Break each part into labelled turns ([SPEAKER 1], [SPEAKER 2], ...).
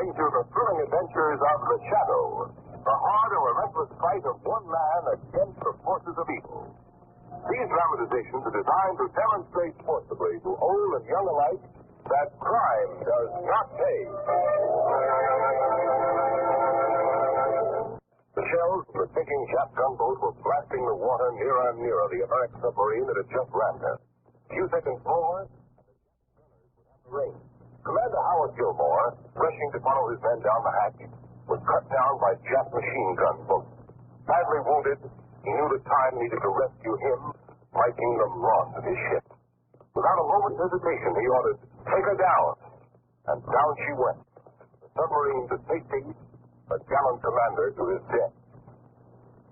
[SPEAKER 1] brings you the thrilling adventures of The Shadow, the hard and relentless fight of one man against the forces of evil. These dramatizations are designed to demonstrate forcibly to old and young alike that crime does not pay. The shells from the sinking Jap gunboat were blasting the water nearer and nearer the American submarine that had just rammed her. A few seconds more, the rain. Commander Howard Gilmore, rushing to follow his men down the hatch, was cut down by Jap machine gun bullets. Badly wounded, he knew the time needed to rescue him might mean the loss of his ship. Without a moment's hesitation, he ordered, "Take her down." And down she went. The submarine to safety, a gallant commander to his death.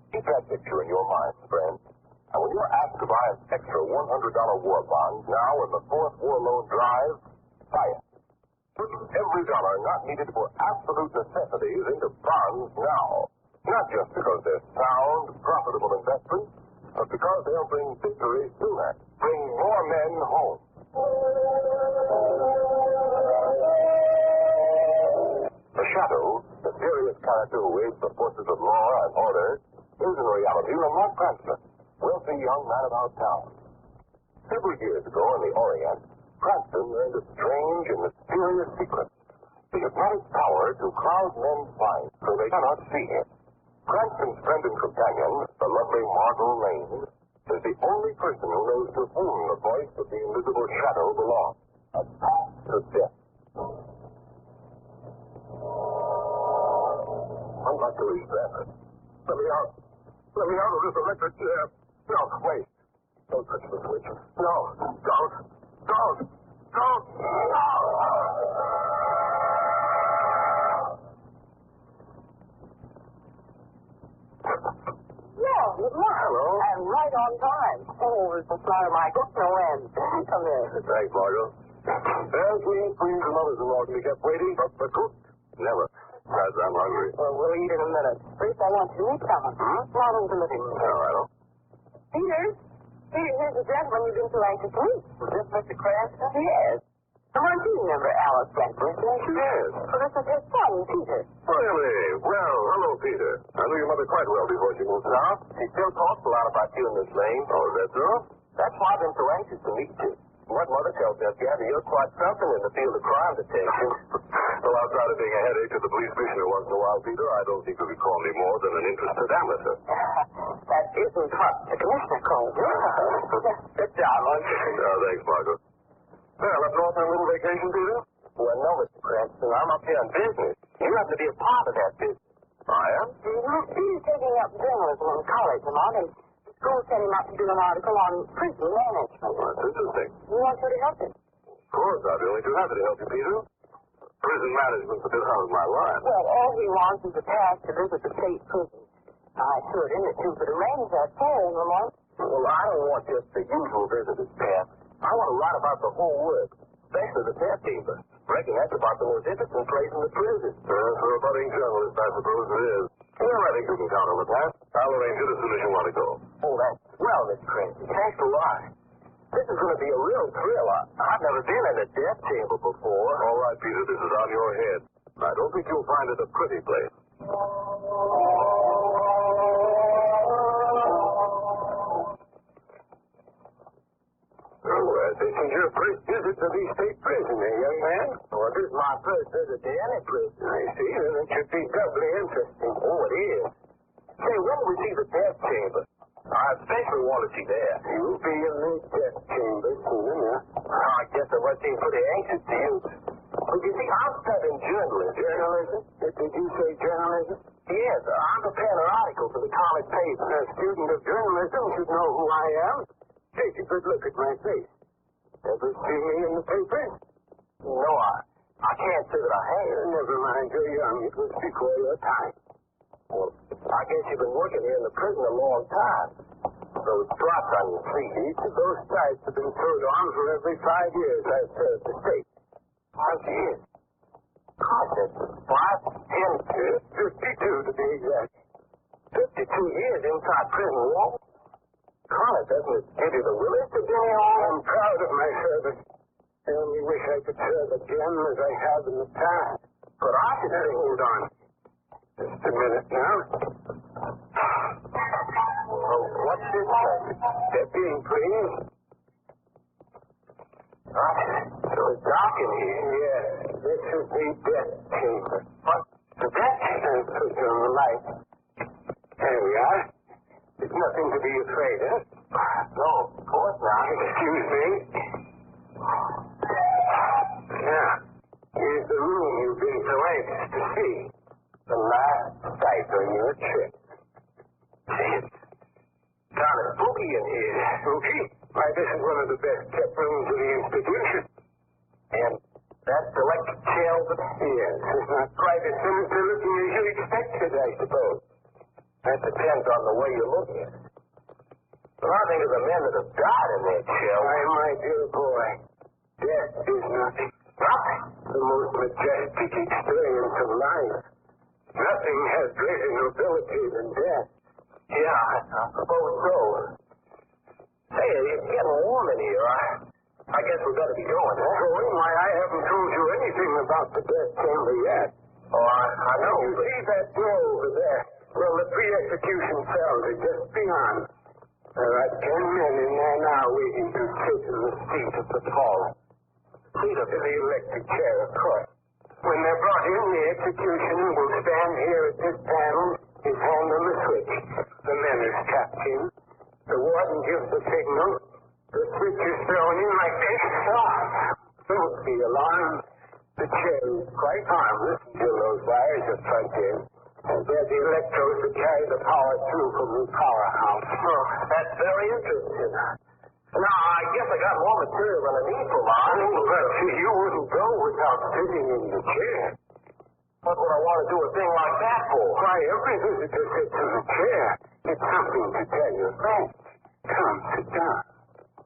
[SPEAKER 1] Keep that picture in your mind, friends. And when you're asked to buy an extra $100 war bond now in the fourth war loan drive, buy it. Put every dollar not needed for absolute necessities into bonds now. Not just because they're sound, profitable investments, but because they'll bring victory sooner, bring more men home. The Shadow, the serious character who aids the forces of law and order, is in reality Lamont Cranston, wealthy young man about town. Several years ago in the Orient, Cranston learned a strange and mysterious secret, the hypnotic power to cloud men's minds so they cannot see him. Cranston's friend and companion, the lovely Margot Lane, is the only person who knows to whom the voice of the invisible shadow belongs. A path to death. I'm not to leave that. Let me out. Let me out of this electric chair. No, wait. Don't touch the switch. No, don't. Don't! Don't! No!
[SPEAKER 2] Yeah, good morning.
[SPEAKER 1] Hello.
[SPEAKER 2] And right on time. Oh, it's the start of my Gibson win. Come in.
[SPEAKER 1] Thanks, Margot. Well, sweet queens and mothers-in-law can be kept waiting, but the cook, never. Besides, I'm hungry.
[SPEAKER 2] Well, we'll eat in a minute. First, I want you to meet someone. Not into the living room.
[SPEAKER 1] All right.
[SPEAKER 2] Peter, here's the gentleman you've been so anxious to meet. Is this Mr. Cranston? Yes. Aren't you remember Alice Bentley?
[SPEAKER 1] Yes.
[SPEAKER 2] Well, this is his son, Peter.
[SPEAKER 1] Really? Well, hello, Peter. I knew your mother quite well before she moved south. She still talks a lot about you and Miss Lane. Oh, is that so? That's why I've been so anxious to meet you. What mother tells me, Gabby, you're quite something in the field of crime detection. Well, outside of being a headache to the police commissioner once in a while, Peter, I don't think you could call me more than an interested amateur.
[SPEAKER 2] That isn't what the commissioner called you. Good job, aren't you?
[SPEAKER 1] Oh, thanks, Margaret. Well, up north on a little vacation, Peter?
[SPEAKER 2] Well, no, Mr. Cranston. I'm up here on business. You have to be a part of that business.
[SPEAKER 1] I am?
[SPEAKER 2] He's taking up journalism in college, Lamont, and school sent him up to do an article on prison management.
[SPEAKER 1] Well, that's interesting.
[SPEAKER 2] You want you to help him?
[SPEAKER 1] Of course, I'd be only too happy to help you, Peter. Prison management's a bit out of my line.
[SPEAKER 2] Well, all he wants is a pass to visit the state prison. I assured him that you could arrange that for him, Lamont.
[SPEAKER 1] Well, I don't want just the usual visitor's pass. I want to write about the whole work, especially the death chamber. Reckon that's about the most interesting place in the prison. For a budding journalist, I suppose it is. Well, I think you can count on the pass. I'll arrange it as soon as you want to go.
[SPEAKER 2] Oh, that's swell, Mr. Cranston. Thanks a lot. This is going to be a real thrill. I've never been in a death chamber before.
[SPEAKER 1] All right, Peter, this is on your head. I don't think you'll find it a pretty place. Oh, this is your first visit to the state prison, young man?
[SPEAKER 2] Well, this is my first visit to any prison.
[SPEAKER 1] I see, and it should be doubly interesting.
[SPEAKER 2] Oh, it is. Say, when do we see the death chamber?
[SPEAKER 1] I especially want to see that.
[SPEAKER 2] You'll be in the death chamber soon, huh? I guess I must seem pretty anxious to you. But you see, I'm studying journalism.
[SPEAKER 1] Journalism?
[SPEAKER 2] Did you say journalism? Yes, I'm preparing an article for the college paper.
[SPEAKER 1] A student of journalism should know who I am. Take a good look at my face. Ever see me in the papers?
[SPEAKER 2] No, I can't say that I have.
[SPEAKER 1] Never mind, you're young. It was before your time.
[SPEAKER 2] Well, I guess you've been working here in the prison a long time. Those spots on your feet.
[SPEAKER 1] Each of those stripes have been sewed on for every 5 years I've served the state.
[SPEAKER 2] 5 years? God, that's 5, 10,
[SPEAKER 1] 52 to be exact.
[SPEAKER 2] 52 years inside prison walls? Connor, doesn't it give you the willies to do it all?
[SPEAKER 1] I'm proud of my service. I only wish I could serve again as I have in the past. But I should hold on. Just a minute now. Oh, what's this? Step in, please. So it's dark in here. Yeah, this is the death chamber. What? The death chamber? Put on the light. There we are. There's nothing to be afraid of. No, of course not. Excuse me. Now, here's the room you've been so anxious to see. The last sight on your trip. It's kind of spooky in here. Spooky? Why, this is one of the best kept rooms in the institution. And that's electric chair over there? Yes, it's not quite as sinister looking as you expected, I suppose. That depends on the way you look at it. When I think of the men that have died in that chair, why, my dear boy, death is nothing. Nothing? The most majestic experience of life. Nothing has greater nobility than death. Yeah, I suppose so. Hey, it's getting warm in here. I guess we better be going, huh? Going? Why, I haven't told you anything about the death chamber yet. Oh, I know. You see that door over there? Well, the pre-execution cells are just beyond. There are 10 men in there now waiting to sit in the seat of the fallen. Seat of the electric chair, of course. When they're brought in, the executioner will stand here at this panel, his hand on the switch. The men are strapped in. The warden gives the signal. The switch is thrown in like this. Don't be alarmed. The chair is quite harmless until those wires are plugged in. And they're the electrodes that carry the power through from the powerhouse. Oh, that's very interesting. Now, I guess I got more material than I need for mine. But you wouldn't go without sitting in the chair. What would I want to do a thing like that for? Why, every visitor sits in the chair. It's something to tell your friends. Come, sit down.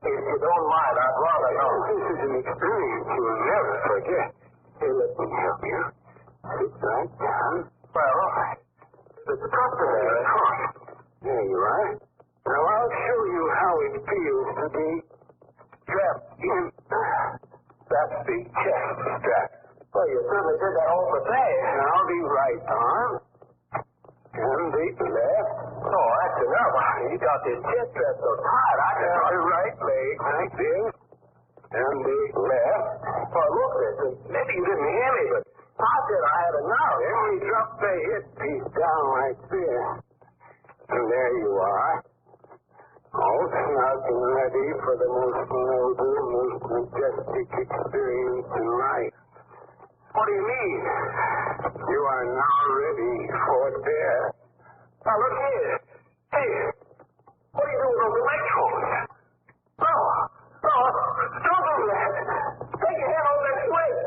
[SPEAKER 1] If you don't mind, I'd rather know. This is an experience you'll never forget. Here, let me help you. Sit right down. Well, it's customary, of course. There you are. Now, I'll show you how it feels to be strapped in. That's the chest strap. Well, you certainly did that all the fast. Now, the right arm. And the left. Oh, that's enough. You got this chest strap so tight, I can... the right leg like this. And the left. Well, look, maybe you didn't hear me, but I said I had enough. Then we drop the hip piece down like this. And there you are. All snug and ready for the most noble, most majestic experience in life. What do you mean? You are now ready for death. Now, look here. Hey, what are you doing with those electrodes? Oh, don't do that. Take your hand off that switch.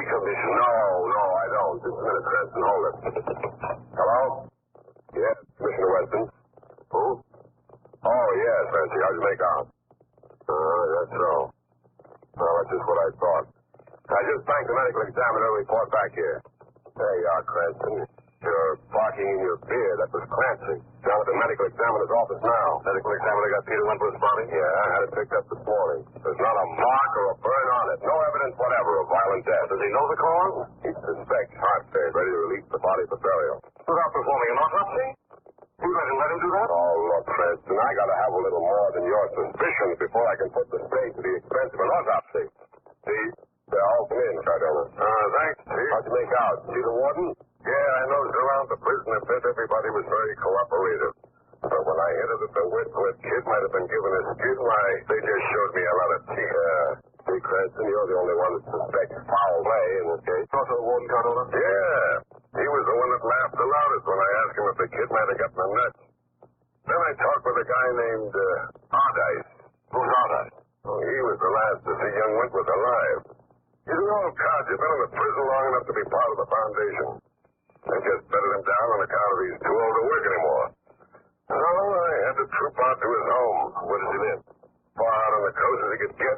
[SPEAKER 1] Commission. No, I don't. Just a minute, Cranston. Hold it. Hello? Yes, Commissioner Weston. Who? Oh, yes, Nancy. How'd you make out? That's so. Well, that's just what I thought. I just banked the medical examiner and report back here. There you are, Cranston. You're barking in your beer. That was Clancy. Down at the medical examiner's office now. Medical examiner got Peter Wentworth's body? Yeah, I had it picked up this morning. There's not a mark or a burn on it. No evidence whatever of violent death. Does he know the cause? He suspects heart failure, ready to release the body for burial. Without performing an autopsy? You going to let him do that? Oh, look, Cranston, I got to have a little more than your suspicions before I can put the state to the expense of an autopsy. See? Well, come in, Cardona. Thanks, Chief. How'd you make out? See the warden? Yeah, I noticed around the prisoner pit everybody was very cooperative. But when I hinted that the Whitworth kid might have been given a skid, why, they just showed me a lot of teeth. See, Cranston, you're the only one that suspects foul play in this case. Also the warden, Cardona? Yeah. He was the one that laughed the loudest when I asked him if the kid might have gotten a nut. Then I talked with a guy named Ardice. Who's Ardice? Oh, he was the last to see young Whitworth alive. He's an old cod. He's been in the prison long enough to be part of the foundation. They just bedded him down on account of he's too old to work anymore. So I had to troop out to his home. Where does he live? Far out on the coast as he could get.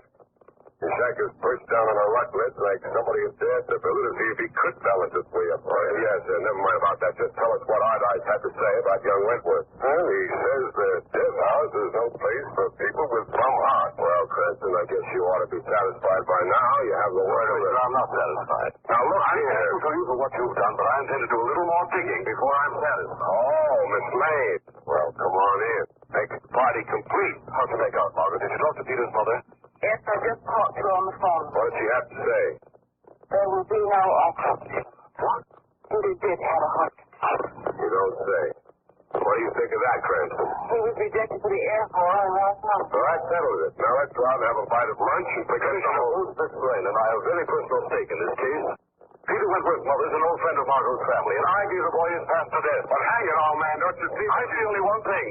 [SPEAKER 1] The shack is perched down on a rock ledge like somebody had dared to build it to see if he could balance its way up. Yes, never mind about that. Just tell us what Eyes had to say about young Wentworth. Well, he says the death house is no place for people with bum hearts. Well, Cranston, I guess you ought to be satisfied by now. You have the word of it.
[SPEAKER 3] I'm not satisfied.
[SPEAKER 1] Now, look
[SPEAKER 3] I'm
[SPEAKER 1] here.
[SPEAKER 3] thankful to you for what you've done, but I intend to do a little more digging before I'm satisfied.
[SPEAKER 1] Oh, Miss Maid. Well, come on in. Make the party complete.
[SPEAKER 3] How'd you make out, Margaret? Did you talk to Peter's mother?
[SPEAKER 2] Yes, I just talked to her on the phone.
[SPEAKER 1] What did she have to say?
[SPEAKER 2] There will be no autopsy.
[SPEAKER 1] What?
[SPEAKER 2] He did have a heart.
[SPEAKER 1] You don't say. What do you think of that, Cranston?
[SPEAKER 2] He was rejected for the Air Force last month.
[SPEAKER 1] Well, that settles it. Now let's go out and have a bite of lunch and forget the whole...
[SPEAKER 3] Explain, and I have very personal stake in this case. Peter Wentworth's mother is an old friend of Margot's family, and I gave the boy his path to death.
[SPEAKER 1] But hang it all, man, don't you see?
[SPEAKER 3] I see only one thing.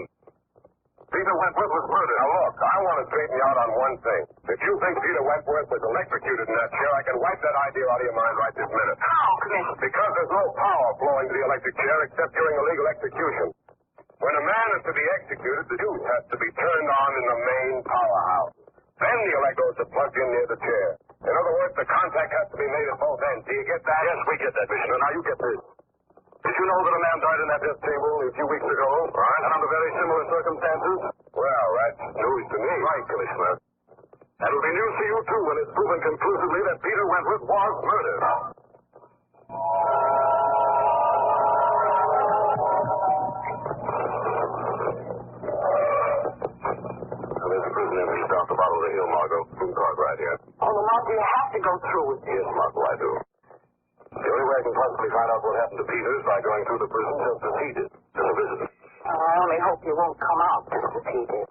[SPEAKER 3] Peter Wentworth was murdered.
[SPEAKER 1] Now, look, I want to straighten you out on one thing. If you think Peter Wentworth was electrocuted in that chair, I can wipe that idea out of your mind right this minute.
[SPEAKER 2] How, Commissioner?
[SPEAKER 1] Because there's no power flowing to the electric chair except during a legal execution. When a man is to be executed, the fuse has to be turned on in the main powerhouse. Then the electrodes are plugged in near the chair. In other words, the contact has to be made at both ends. Do you get that?
[SPEAKER 3] Yes, we get that, Commissioner. Now you get this. Did you know that a man died in that death table a few weeks ago?
[SPEAKER 1] Right.
[SPEAKER 3] And under very similar circumstances?
[SPEAKER 1] Well, that's news to me.
[SPEAKER 3] Right, Commissioner. And it'll be news to you, too, when it's proven conclusively that Peter Wentworth was murdered. There's a prison entrance down the bottom of the hill, Margot. Food cart right here.
[SPEAKER 2] Oh, Lamont, do you have to go through with it?
[SPEAKER 3] Yes, Margot, I do. The only way I can possibly find out what happened to Peter is by going through the prison just as he did, as a visitor.
[SPEAKER 2] I only hope you won't come out just as he did.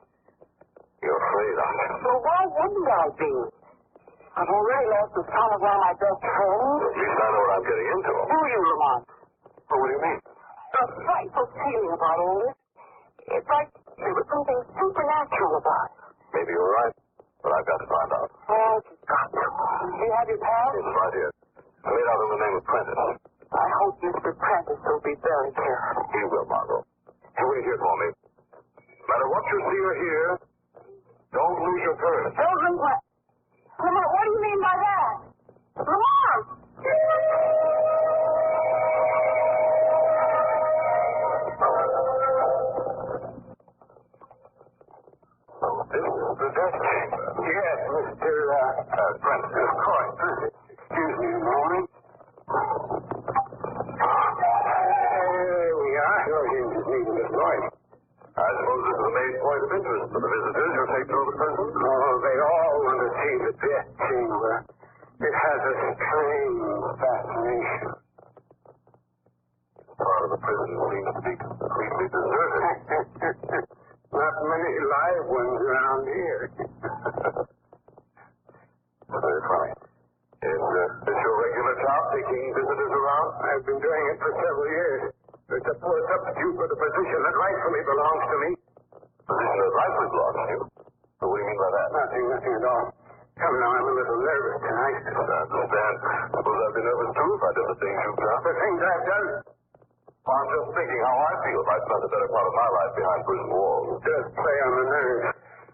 [SPEAKER 3] You're afraid, aren't you?
[SPEAKER 2] Well, why wouldn't I be? I've already lost the son of one of my best friends.
[SPEAKER 3] At least I know what I'm getting into.
[SPEAKER 2] Do you, Lamont?
[SPEAKER 3] Well, what do you mean?
[SPEAKER 2] A frightful feeling about all this. It's like there was something supernatural about it.
[SPEAKER 3] Maybe you're right, but I've got to find out.
[SPEAKER 2] Oh, you've got to. Do you have your pal?
[SPEAKER 3] It's right here. I made out in the name of Prentice.
[SPEAKER 2] I hope Mr. Prentice will be very careful.
[SPEAKER 3] He will, Margot. You wait here for me. No matter what you see or hear, don't lose your courage.
[SPEAKER 2] Children, what? Lamont, what do you mean by that? Lamont!
[SPEAKER 3] Oh, this is the death chamber.
[SPEAKER 1] Yes, Mr.
[SPEAKER 3] Prentice.
[SPEAKER 1] Of course. Excuse me a moment. There we are. Your engine is needing this noise.
[SPEAKER 3] I suppose this is the main point of interest for the visitors who take through the prison?
[SPEAKER 1] Oh, they all want to see the death chamber. It has a strange fascination.
[SPEAKER 3] Part of the prison seems to be completely deserted.
[SPEAKER 1] Not many live ones around here.
[SPEAKER 3] Very funny. Is this your regular job, taking visitors around?
[SPEAKER 1] I've been doing it for several years. It's a poor substitute for the position that rightfully belongs to me.
[SPEAKER 3] Position that rightfully belongs to you? What do you mean by that?
[SPEAKER 1] Nothing at all. Come now, I'm a little nervous tonight.
[SPEAKER 3] I understand. Suppose I'd be nervous too if I did the things you've done.
[SPEAKER 1] The things I've done.
[SPEAKER 3] Well, I'm just thinking how I feel if I spent the better part of my life behind prison walls.
[SPEAKER 1] Just play on the nerves.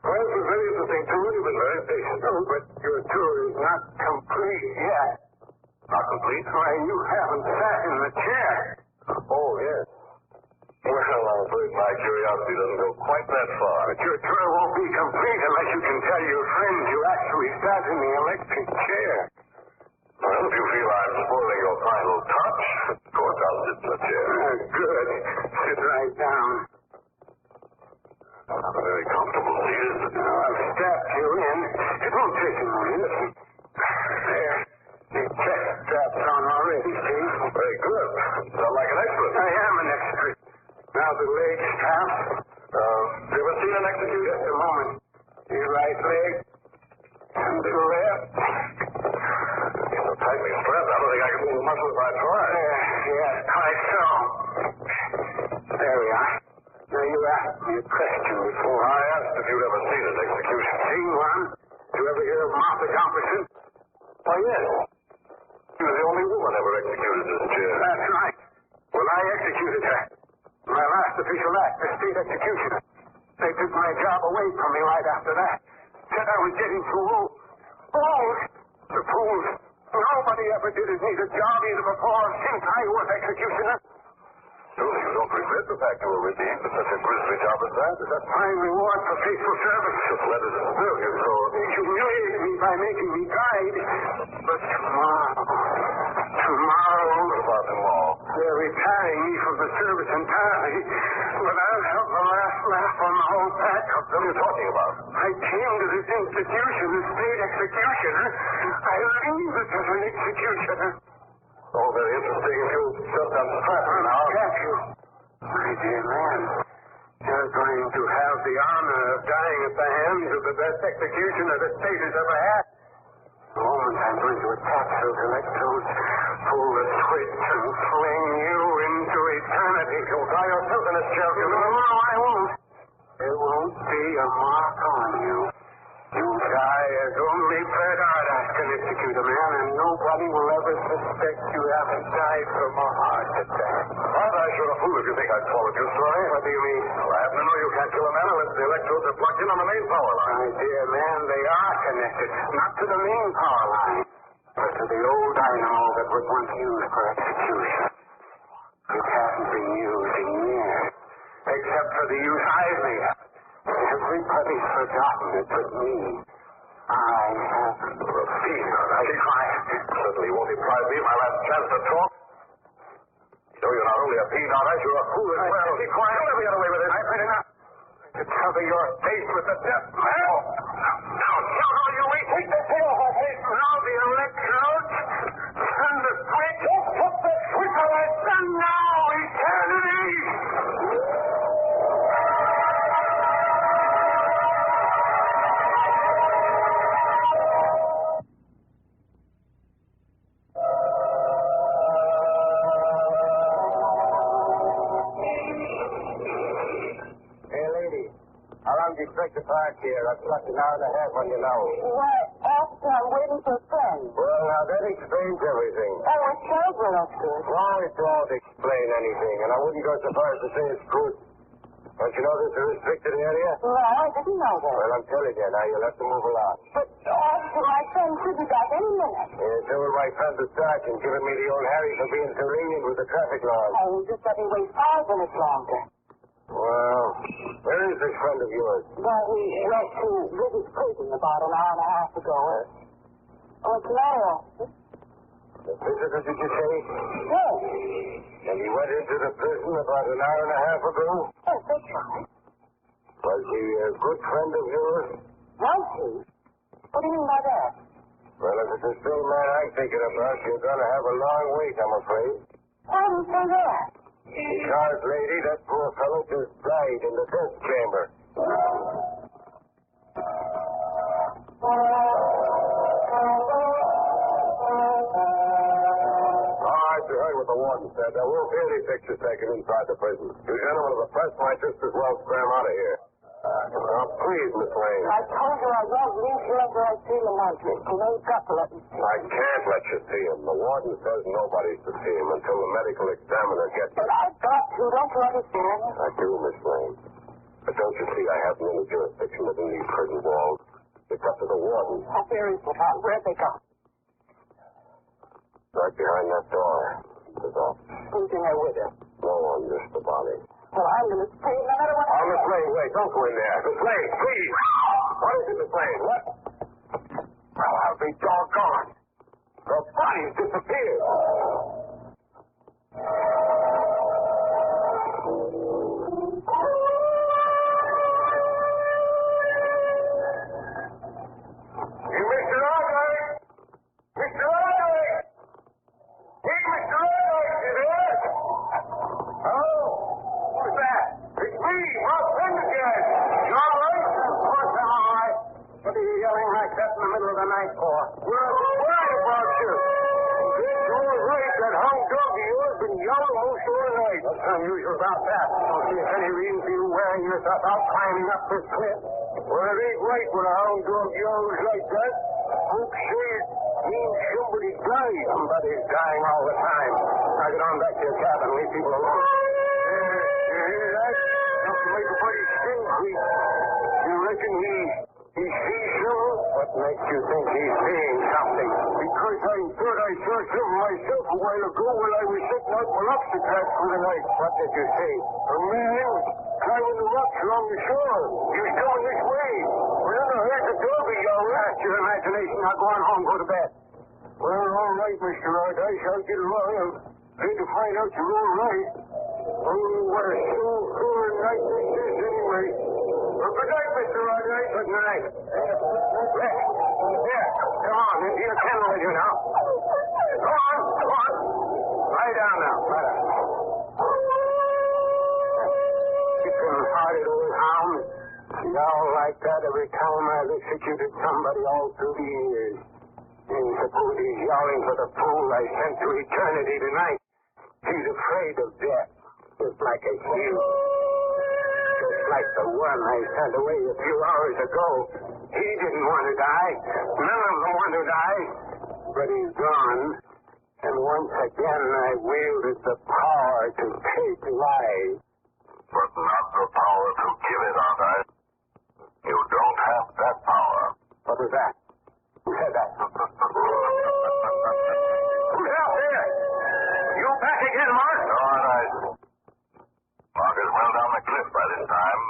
[SPEAKER 1] Well, it was very interesting tour. You've been very patient. Oh, but your tour is not complete yet.
[SPEAKER 3] Not complete?
[SPEAKER 1] Why, you haven't sat in the chair.
[SPEAKER 3] Oh, yes. Well, I'm afraid my curiosity doesn't go quite that far.
[SPEAKER 1] But your tour won't be complete unless you can tell your friends you actually sat in the electric chair.
[SPEAKER 3] Well, if you feel I'm spoiling your final touch, of course I'll sit in the chair.
[SPEAKER 1] Good. Sit right down.
[SPEAKER 3] Not a very comfortable seat, is it?
[SPEAKER 1] Now, I've strapped you in. It won't take a minute. There. The chest strap's on already, see?
[SPEAKER 3] Very good. Sound like an expert.
[SPEAKER 1] I am an expert. Now the leg strap.
[SPEAKER 3] You ever seen an execution?
[SPEAKER 1] Just a moment. Your right leg. And the left.
[SPEAKER 3] It's so tightly strapped, I don't think I can move the muscle if I try.
[SPEAKER 1] Yes, quite so. There we are. Now, you asked me a question before.
[SPEAKER 3] I asked if you'd ever seen an execution.
[SPEAKER 1] Seen one? Did you ever hear of Martha Jefferson?
[SPEAKER 3] Why, yes. She was the only woman ever executed in this chair.
[SPEAKER 1] That's right. Well, I executed her. My last official act, the state executioner. They took my job away from me right after that. Said I was getting too old.
[SPEAKER 2] fools.
[SPEAKER 3] The fools. Nobody ever did as neat a job either before or since I was executioner. Surely you don't regret the fact you were redeemed for such a grisly job as that? Is that my reward for faithful service? Just let it serve you so. They humiliated me by making me guide. But tomorrow... What about tomorrow? They're retiring me from the service entirely. But I'll have the last laugh on the whole pack. What are you talking about? I came to this institution as state executioner. I leave it as an executioner. Oh, very interesting. If you'll just unstrap me now. Catch you. My dear man, you're going to have the honor of dying at the hands of the best executioner the state has ever had. The moment I'm going to attach those electrodes, pull the switch, and fling you into eternity. You'll die yourself in a chair. No, I won't. There won't be a mark on you. You die as only Fred Ardas can execute a man, and nobody will ever suspect you haven't died from a heart attack. Ardas, you're a fool if you think I'd followed your story. What do you mean? Well, I happen to know you can't kill a man unless the electrodes are plugged in on the main power line. My dear man, they are connected. Not to the main power line, but to the old dynamo that was once used for execution. It hasn't been used in years, except for the use I've made. Everybody's forgotten it but me. I haven't. You're a fiend, Ardas. Be quiet. Certainly won't deprive me of my last chance to talk. You know, you're not only a fiend, Ardas, you're a fool as well. Be quiet. You'll never get away with it. I've had enough. To cover your face with the death man. Now, how you wait? Take the tail off my face. Now the electrodes. Turn the switch. Just put the switch on my son now. Eternity. Expect to park here. I've slept an hour and a half on you now.
[SPEAKER 2] Why, after I'm waiting for a friend.
[SPEAKER 3] Well, now that explains everything.
[SPEAKER 2] Oh, it tells me that's good.
[SPEAKER 3] Well, it don't explain anything, and I wouldn't go so far as to say it's good. Don't you know this is a restricted area?
[SPEAKER 2] No, I didn't know that.
[SPEAKER 3] Well, I'm telling you, now you'll have to move along.
[SPEAKER 2] But, officer, my friend could be back any minute.
[SPEAKER 3] Yeah, so will my friend the sergeant, giving me the old Harry for being so lenient with the traffic laws.
[SPEAKER 2] Oh, just let me wait 5 minutes longer.
[SPEAKER 3] Well, where is this friend of yours?
[SPEAKER 2] Well, he went to visit prison about an hour and a half ago. What's the matter, officer?
[SPEAKER 3] The visitor, did you say?
[SPEAKER 2] Yes.
[SPEAKER 3] And he went into the prison about an hour and a half ago?
[SPEAKER 2] Yes, that's right.
[SPEAKER 3] Was he a good friend of yours?
[SPEAKER 2] Was he? What do you mean by that?
[SPEAKER 3] Well, if it's the same man I'm thinking about, you're going to have a long wait, I'm afraid.
[SPEAKER 2] Why do you say that?
[SPEAKER 3] Because, lady, that poor fellow just died in the test chamber. You heard what the warden said. There won't be any pictures taken inside the prison. You gentlemen of the press might just as well scram out of here. Now, please, Miss Lane.
[SPEAKER 2] I told you I won't leave here until I see the monster. You ain't got to let me see him.
[SPEAKER 3] I can't let you see him. The warden says nobody's to see him until the medical examiner gets him.
[SPEAKER 2] But I've got to. Don't you understand?
[SPEAKER 3] I do, Miss Lane. But don't you see I have no jurisdiction within these prison walls. It's up to the warden.
[SPEAKER 2] How very good. Where'd they go?
[SPEAKER 3] Right behind that door. His office.
[SPEAKER 2] Who's in there with him?
[SPEAKER 3] No one, just the body.
[SPEAKER 2] Well, I'm going to scream no matter what.
[SPEAKER 3] Oh, Miss Lane, wait. Don't go in there. Miss Lane, please. What is it, Miss Lane? What? Well, I'll be doggone. The body's disappeared. You, Mr. Argyle? Mr. Argyle? Hey, Mr. Argyle, you there? Oh, who's that? It's me, my friend again. You all right? Of course I'm all right. What are you yelling like that in the middle of the night for? We're worried about you. You're right, that hound dog of yours been yelling most all night. What's unusual about that? Don't see if any reason for you wearing yourself out climbing up this cliff. Well, it ain't right when a hound dog yells like that. Folks say it means somebody died. Somebody's dying all the time. Now get on back to your cabin. Leave people alone. You hear that? Something like a buddy's skin creep. You reckon he He sees you? What makes you think he's seeing something? Because I thought I saw something myself a while ago when I was sitting out for lobster traps for the night. What did you see? A man climbing the rocks along the shore. He was coming this way. Well, then I heard the doorbell yell. That's your imagination. Now go on home, go to bed. Well, all right, Mr. Aldice. I'll get along. I'm glad to find out you're all right. Oh, what a soul-filling night this is anyway. Well, good night, Mr. Aldice. Good night. Here, come on. Into your kennel with you now. Go on, go on. Lie down now. Chicken-hearted old hound. Yowl like that every time I've executed somebody all through the years. And suppose he's yowling for the fool I sent to eternity tonight. He's afraid of death, just like a hero. Just like the one I sent away a few hours ago. He didn't want to die. None of them want to die. But he's gone. And once again I wielded the power to take life.
[SPEAKER 1] But not the power to give it, Aldice. You don't have that power.
[SPEAKER 3] What was that? Who said that? Who's out there? You back again, Mark?
[SPEAKER 1] No, Aldice. Mark is well down the cliff by this time.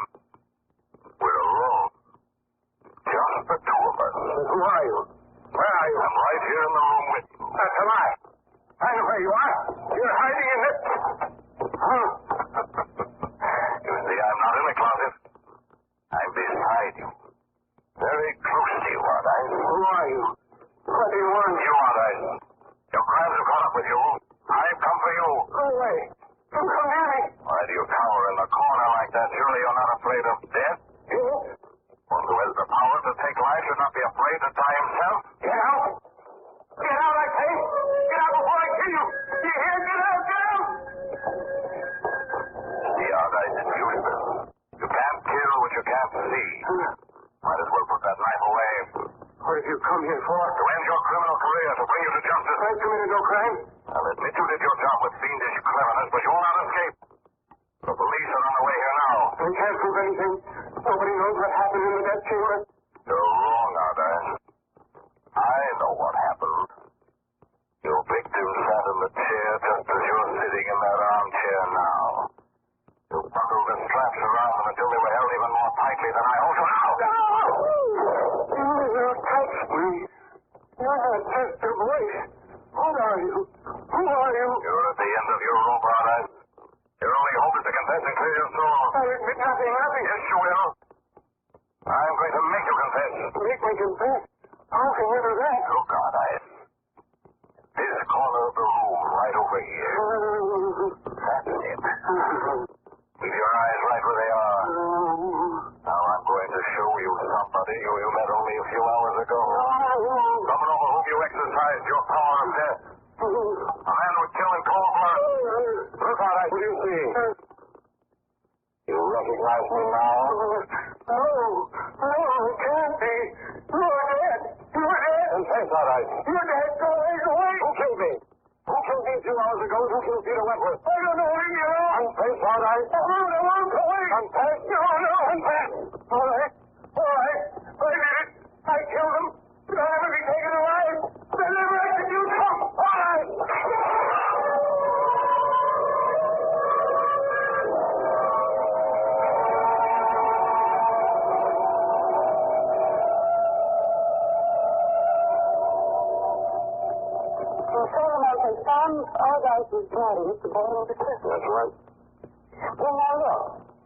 [SPEAKER 1] We're alone. Just the two of us.
[SPEAKER 3] Who are you? Where are you?
[SPEAKER 1] I'm right here in the room with you.
[SPEAKER 3] That's a lie. I know where you are. You're hiding in this. Huh?
[SPEAKER 1] You see, I'm not in the closet. I'm beside you. Very close to you, Aldice.
[SPEAKER 3] Who are you? What do you want?
[SPEAKER 1] You, Aldice. Your crimes have caught up with you. I've come for you.
[SPEAKER 3] Go away. Don't come near me.
[SPEAKER 1] Why do you cower in the corner like that? Surely you're not afraid of death?
[SPEAKER 3] Yes.
[SPEAKER 1] One who has the power to take life should not be afraid to die himself.
[SPEAKER 3] Get out. Get out, I say. Get out before I kill you. You hear? Get out, get out.
[SPEAKER 1] See, Aldice, it's useless. You can't kill what you can't see. Might as well put that knife away.
[SPEAKER 3] What have you come here for?
[SPEAKER 1] To end your criminal career, to bring you to justice.
[SPEAKER 3] I committed no crime.
[SPEAKER 1] I'll admit you did your job with fiendish cleverness, but you will not escape. The police are on the way here now.
[SPEAKER 3] I can't prove anything. Nobody knows what happened in the death chamber.
[SPEAKER 1] You're wrong, Aldice. I know what happened. Your victim sat in the chair just as you're sitting in that armchair now. You buckled the straps around them until they were held even more tightly than I hold you now.
[SPEAKER 3] You touched me. You're not just a voice. What are you? Who are you?
[SPEAKER 1] You're at the end of your rope, Aldice. Your only hope is to confess and clear your soul.
[SPEAKER 3] I admit nothing.
[SPEAKER 1] Yes, you will. I'm going to make you confess.
[SPEAKER 3] Make me confess. How can you do that?
[SPEAKER 1] Look, Aldice. This corner of the room, right over here. That's it. Keep your eyes right where they are. Now I'm going to show you somebody who you met only a few hours ago. Someone over whom you exercised your power of death. A man who would kill in cold blood. Look, Aldice, what do you see? You recognize me now?
[SPEAKER 3] No, it can't be. You're dead. You're dead.
[SPEAKER 1] Confess, Aldice.
[SPEAKER 3] You're dead. Go away.
[SPEAKER 1] Who killed me? Who killed me a few hours ago? Who killed Peter Wentworth?
[SPEAKER 3] I don't know. Leave me alone.
[SPEAKER 1] Confess, Aldice.
[SPEAKER 3] No, go away.
[SPEAKER 1] Confess.
[SPEAKER 3] No.
[SPEAKER 1] Confess.
[SPEAKER 3] All right. I did it. I killed him. But I'll never be taken alive. They'll never execute him. All right.
[SPEAKER 2] Aldice's body at the bottom of the cliff.
[SPEAKER 1] That's right.
[SPEAKER 2] Well, now look.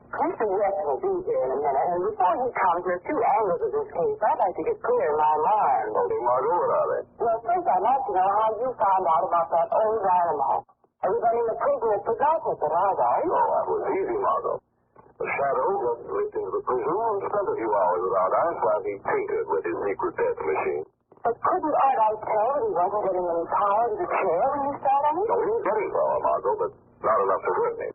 [SPEAKER 2] Mr. West will be here in a minute, and before he comes, there are two angles of this case I'd like to get clear in my mind.
[SPEAKER 1] Holding Margot, what are they?
[SPEAKER 2] Well, first I'd like to know how you found out about that old animal. Everybody in the prison had forgotten it, but Aldice.
[SPEAKER 1] Oh, that was easy, Margot. The shadow got slipped into the prison and spent a few hours with Aldice while he tinkered with his secret death machine.
[SPEAKER 2] But couldn't Aldice tell that he wasn't getting any power to the chair when you sat on it?
[SPEAKER 1] No, he was getting power, Margot, but not enough to hurt me.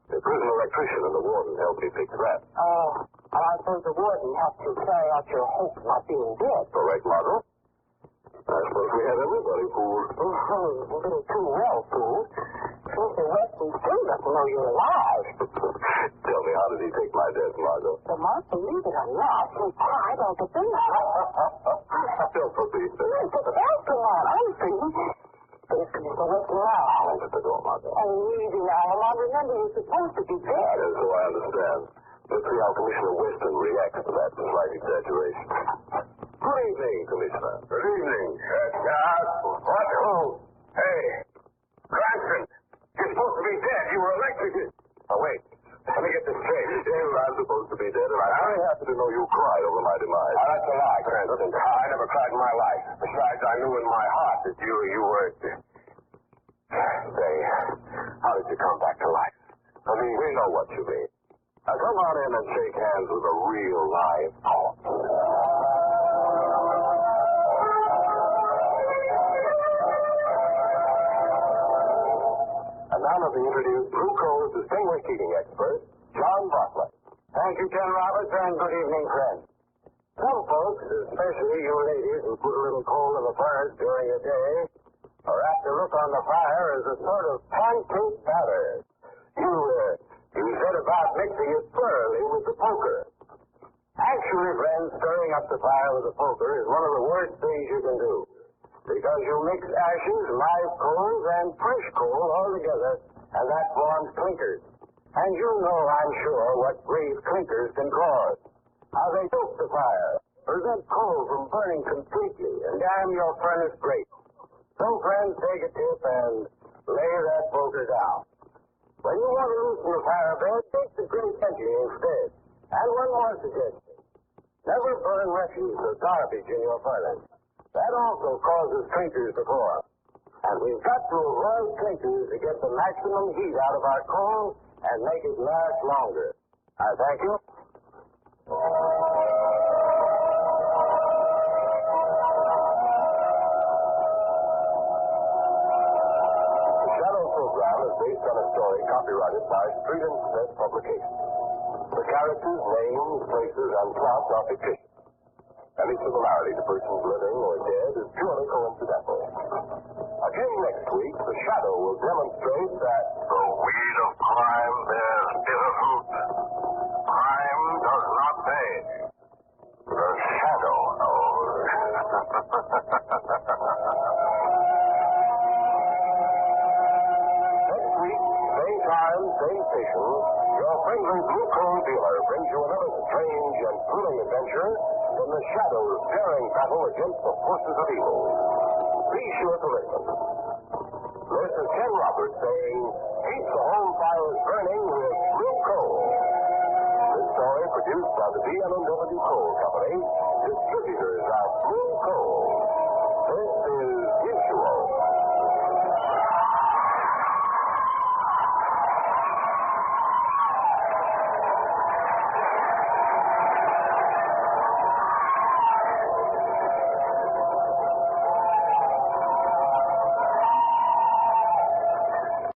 [SPEAKER 1] The prison electrician and the warden helped me fix that.
[SPEAKER 2] Oh, and I suppose the warden helped you carry out your hope of not being dead.
[SPEAKER 1] Correct, Margot. I suppose we have everybody fooled.
[SPEAKER 2] Oh, a little too well fooled. Since Mr. Weston still doesn't know you're alive.
[SPEAKER 1] Tell me, how did he take my death, Margot?
[SPEAKER 2] Lamont, believe it or not, he cried like a baby.
[SPEAKER 1] Don't believe it.
[SPEAKER 2] Yes, but that's the one. I'm free. There's Mr. Weston now.
[SPEAKER 1] Hold at the door, Margot.
[SPEAKER 2] Oh, easy now, Lamont. Remember, you're supposed to be dead.
[SPEAKER 1] Yes, so I understand. Let's see how Commissioner Weston reacts to that slight exaggeration. Good evening, Commissioner.
[SPEAKER 3] Good evening. What? Who? Hey, Cranston, you're supposed to be dead. You were electrocuted.
[SPEAKER 1] Oh, wait.
[SPEAKER 3] Let me get this straight.
[SPEAKER 1] I'm supposed to be dead, and I'm very happy to know you cried over my demise.
[SPEAKER 3] Oh, that's a lie, Cranston. I never cried in my life. Besides, I knew in my heart that you were...
[SPEAKER 1] Say, how did you come back to life? I mean, we know what you mean. Now, come on in and shake hands with a real live corpse. And now let me introduce Blue Coal's distinguished heating expert, John Bartlett.
[SPEAKER 3] Thank you, Ken Roberts, and good evening, friends. Some folks, especially you ladies who put a little coal in the furnace during the day, are apt to look on the fire as a sort of pancake batter. You said about mixing it thoroughly with the poker. Actually, friends, stirring up the fire with the poker is one of the worst things you can do. Because you mix ashes, live coals, and fresh coal all together, and that forms clinkers. And you know, I'm sure, what grief clinkers can cause. How they choke the fire, prevent coal from burning completely, and damn your furnace great. So, friends, take a tip and lay that poker down. When you want to loosen the fire bed, take the great empty instead. And one more suggestion. Never burn refuse or garbage in your furnace. That also causes clinkers to form. And we've got to avoid clinkers to get the maximum heat out of our coal and make it last longer. I thank you.
[SPEAKER 1] Based on a story copyrighted by Street and Smith Publications. The characters, names, places, and plots are fictitious. Any similarity to persons living or dead is purely coincidental. Again next week, the Shadow will demonstrate that the weed of crime bears bitter fruit. Crime does not pay. The Shadow knows. Same station, your friendly Blue Coal dealer brings you another strange and thrilling adventure in the Shadow's daring battle against the forces of evil. Be sure to listen. This is Ken Roberts saying, keep the home fires burning with Blue Coal. This story produced by the B&W Coal Company